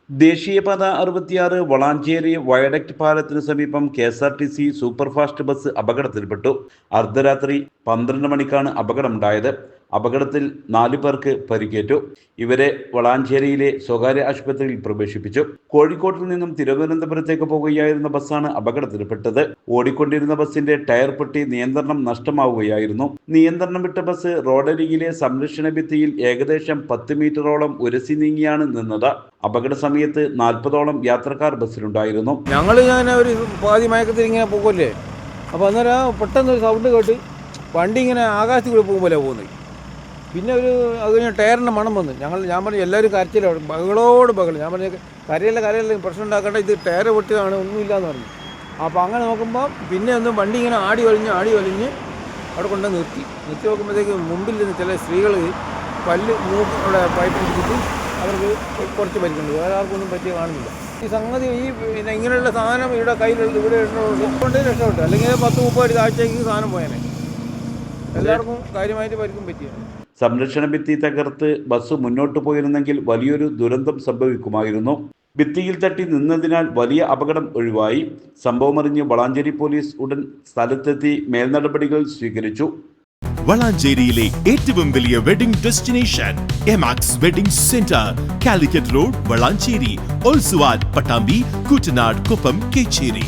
ദേശീയപാത 66 വളാഞ്ചേരി വയഡക്ട് പാലത്തിന് സമീപം KSRTC സൂപ്പർഫാസ്റ്റ് ബസ് അപകടത്തിൽപ്പെട്ടു. അർദ്ധരാത്രി 12 മണിക്കാണ് അപകടമുണ്ടായത്. അപകടത്തിൽ 4 പേർക്ക് പരിക്കേറ്റു. ഇവരെ വളാഞ്ചേരിയിലെ സ്വകാര്യ ആശുപത്രിയിൽ പ്രവേശിപ്പിച്ചു. കോഴിക്കോട്ടിൽ നിന്നും തിരുവനന്തപുരത്തേക്ക് പോകുകയായിരുന്ന ബസ്സാണ് അപകടത്തിൽപ്പെട്ടത്. ഓടിക്കൊണ്ടിരുന്ന ബസിന്റെ ടയർ പൊട്ടി നിയന്ത്രണം നഷ്ടമാവുകയായിരുന്നു. നിയന്ത്രണം വിട്ട ബസ് റോഡരികിലെ സംരക്ഷണ ഭിത്തിയിൽ ഏകദേശം 10 മീറ്ററോളം ഉരസി നീങ്ങിയാണ് നിന്നത്. അപകട സമയത്ത് 40ഓളം യാത്രക്കാർ ബസ്സിലുണ്ടായിരുന്നു. ഞങ്ങൾ ഒരു പാതി മയക്കത്തിൽ ഇങ്ങനെ പോകുമല്ലേ, അപ്പോൾ അന്നേരം പെട്ടെന്ന് ഒരു സൗണ്ട് കേട്ട് വണ്ടി ഇങ്ങനെ ആകാശത്തിൽ കൂടി പോകുമ്പോൾ പോകുന്നത്. പിന്നെ അത് കഴിഞ്ഞ് ടയറിൻ്റെ മണം വന്നു. ഞാൻ പറഞ്ഞു എല്ലാവരും കരച്ചിലാണ്, ബഹളോട് ബഹളം. ഞാൻ പറഞ്ഞു കരയല്ല പ്രശ്നം ഉണ്ടാക്കേണ്ട, ഇത് ടയർ പൊട്ടിയതാണ്, ഒന്നുമില്ലയെന്ന് പറഞ്ഞു. അപ്പോൾ അങ്ങനെ നോക്കുമ്പോൾ പിന്നെ വണ്ടി ഇങ്ങനെ ആടി വലിഞ്ഞ് അവിടെ കൊണ്ട് നിർത്തി നോക്കുമ്പോഴത്തേക്ക് മുമ്പിൽ നിന്ന് ചില സ്ത്രീകൾ മൂക്ക് അവിടെ പൈപ്പ് പിടിച്ചിട്ട് അവർക്ക് കുറച്ച് പരിക്കുണ്ട്. വേറെ ആർക്കൊന്നും പറ്റിയ കാണുന്നില്ല. ഈ സംഗതി പിന്നെ ഇങ്ങനെയുള്ള സാധനം ഇവിടെ കയ്യിലുള്ള ഇവിടെ കൊണ്ട് രക്ഷപ്പെട്ടു. അല്ലെങ്കിൽ 10-30 ആഴ്ചയ്ക്ക് സാധനം പോയാനെ. എല്ലാവർക്കും കാര്യമായിട്ട് പരിക്കും പറ്റിയാണ്. സംരക്ഷണ ഭിത്തി തകർത്ത് ബസ് മുന്നോട്ട് പോയിരുന്നെങ്കിൽ വലിയൊരു ദുരന്തം സംഭവിക്കുമായിരുന്നു. ഭിത്തിയിൽ തട്ടി നിന്നതിനാൽ വലിയ അപകടം ഒഴിവായി. സംഭവമറിഞ്ഞ് വളാഞ്ചേരി പോലീസ് ഉടൻ സ്ഥലത്തെത്തി മേൽനടപടികൾ സ്വീകരിച്ചു. വളാഞ്ചേരിയിലെ ഏറ്റവും വലിയ wedding destination Emax wedding centre, Calicut road, Valanchery, ഓൾസുവാഡ്, പട്ടാമ്പി, കൂറ്റനാട്, കൊപ്പം, കേച്ചേരി.